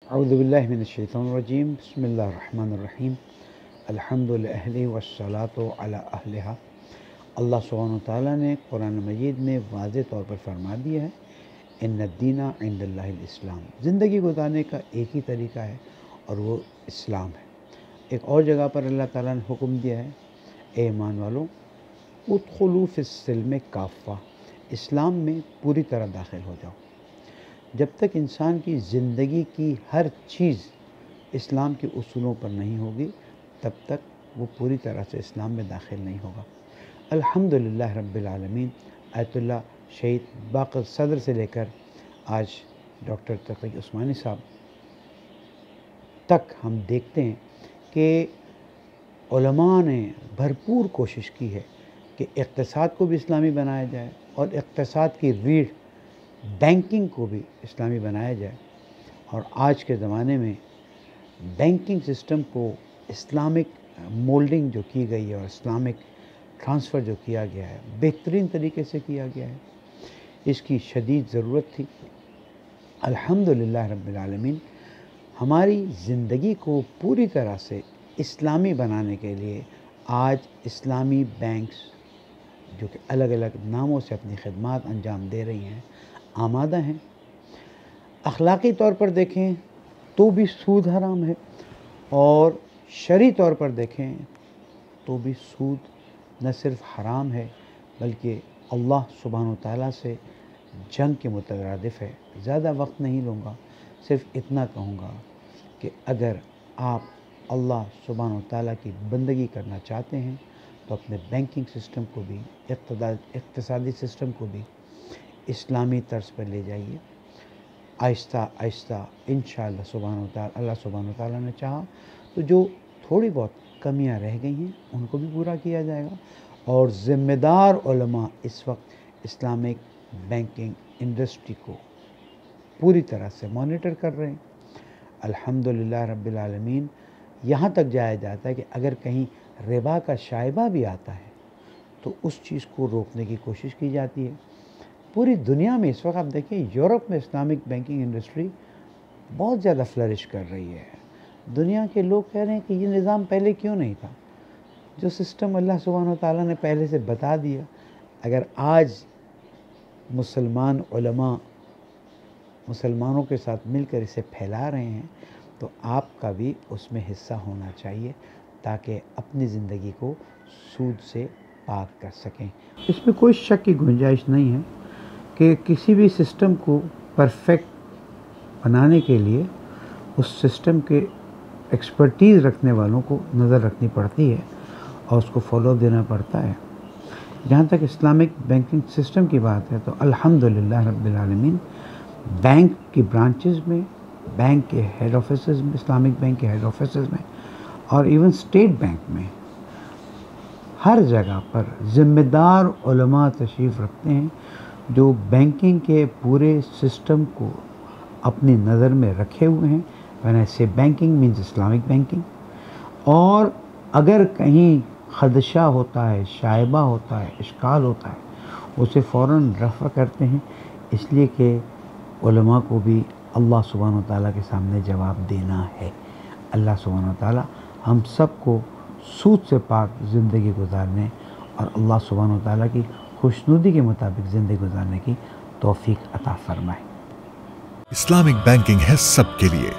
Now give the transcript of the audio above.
अऊज़ुबिल्लाहि मिनश्शैतानिर्रजीम बिस्मिल्लाहिर्रहमानिर्रहीम अल्हम्दुलिल्लाहि वस्सलातु अला अहलिहा। अल्लाह सुब्हानहु व तआला ने कुरान मजीद में वाज़ेह तौर पर फरमा दिया है, इन्नद्दीना इंदल्लाहिल इस्लाम। ज़िंदगी गुजारने का एक ही तरीका है और वो इस्लाम है। एक और जगह पर अल्लाह ताला ने हुक्म दिया है, ए ईमान वालों, उदखुलू फिस्सिल्म काफ़ा, इस्लाम में पूरी तरह दाखिल हो जाओ। जब तक इंसान की ज़िंदगी की हर चीज़ इस्लाम के उसूलों पर नहीं होगी, तब तक वो पूरी तरह से इस्लाम में दाखिल नहीं होगा। अल्हम्दुलिल्लाह रब्बिल आलमीन। आयतुल्लाह शहीद बाक़र सदर से लेकर आज डॉक्टर तक़ी उस्मानी साहब तक हम देखते हैं कि उलमा ने भरपूर कोशिश की है कि इक़्तिसाद को भी इस्लामी बनाया जाए और इक़्तिसाद की रीढ़ बैंकिंग को भी इस्लामी बनाया जाए। और आज के ज़माने में बैंकिंग सिस्टम को इस्लामिक मोल्डिंग जो की गई है और इस्लामिक ट्रांसफ़र जो किया गया है, बेहतरीन तरीके से किया गया है। इसकी शदीद ज़रूरत थी। अल्हम्दुलिल्लाह रब्बिल आलमीन। हमारी ज़िंदगी को पूरी तरह से इस्लामी बनाने के लिए आज इस्लामी बैंक्स जो कि अलग अलग नामों से अपनी खिदमात अंजाम दे रही हैं, आमादा हैं। अखलाक़ी तौर पर देखें तो भी सूद हराम है और शरई तौर पर देखें तो भी सूद न सिर्फ हराम है बल्कि अल्लाह सुब्हानहु व तआला से जंग के मुतरादिफ़ है। ज़्यादा वक्त नहीं लूँगा, सिर्फ इतना कहूँगा कि अगर आप अल्लाह सुब्हानहु व तआला की बंदगी करना चाहते हैं तो अपने बैंकिंग सिस्टम को भी, इक़्तिसादी सिस्टम को भी इस्लामी तर्ज पर ले जाइए। आहिस्ता आहिस्ता इंशाअल्लाह सुब्हानहु व तआला, अल्लाह सुब्हानहु व तआला ने चाहा तो जो थोड़ी बहुत कमियां रह गई हैं उनको भी पूरा किया जाएगा। और ज़िम्मेदार उलमा इस वक्त इस्लामिक बैंकिंग इंडस्ट्री को पूरी तरह से मॉनिटर कर रहे हैं। अल्हम्दुलिल्लाह रब्बिल आलमीन। यहाँ तक जाया जाता है कि अगर कहीं रिबा का शाइबा भी आता है तो उस चीज़ को रोकने की कोशिश की जाती है। पूरी दुनिया में इस वक्त आप देखिए, यूरोप में इस्लामिक बैंकिंग इंडस्ट्री बहुत ज़्यादा फ्लरिश कर रही है। दुनिया के लोग कह रहे हैं कि ये निज़ाम पहले क्यों नहीं था। जो सिस्टम अल्लाह सुब्हानहु व तआला ने पहले से बता दिया, अगर आज मुसलमान उलमा मुसलमानों के साथ मिलकर इसे फैला रहे हैं तो आपका भी उसमें हिस्सा होना चाहिए ताकि अपनी ज़िंदगी को सूद से पाक कर सकें। इसमें कोई शक की गुंजाइश नहीं है कि किसी भी सिस्टम को परफेक्ट बनाने के लिए उस सिस्टम के एक्सपर्टीज़ रखने वालों को नज़र रखनी पड़ती है और उसको फॉलो देना पड़ता है। जहाँ तक इस्लामिक बैंकिंग सिस्टम की बात है तो अल्हम्दुलिल्लाह रब्बिल आलमीन, बैंक की ब्रांचेस में, बैंक के हेड ऑफिसेज़ में, इस्लामिक बैंक के हेड ऑफिसेज़ में और इवन स्टेट बैंक में हर जगह पर ज़िम्मेदार उलमा तशरीफ़ रखते हैं जो बैंकिंग के पूरे सिस्टम को अपनी नज़र में रखे हुए हैं। व्हेन आई से बैंकिंग मीन्स इस्लामिक बैंकिंग। और अगर कहीं खदशा होता है, शाइबा होता है, इश्काल होता है, उसे फ़ौरन रफ़ा करते हैं, इसलिए कि उलमा को भी अल्लाह सुब्हानहु व तआला के सामने जवाब देना है। अल्लाह सुब्हानहु व तआला हम सब को सूद से पाक ज़िंदगी गुजारने और अल्लाह सुब्हानहु व तआला की खुशनुदी के मुताबिक ज़िंदगी गुजारने की तौफीक अता फरमाए। इस्लामिक बैंकिंग है सबके लिए।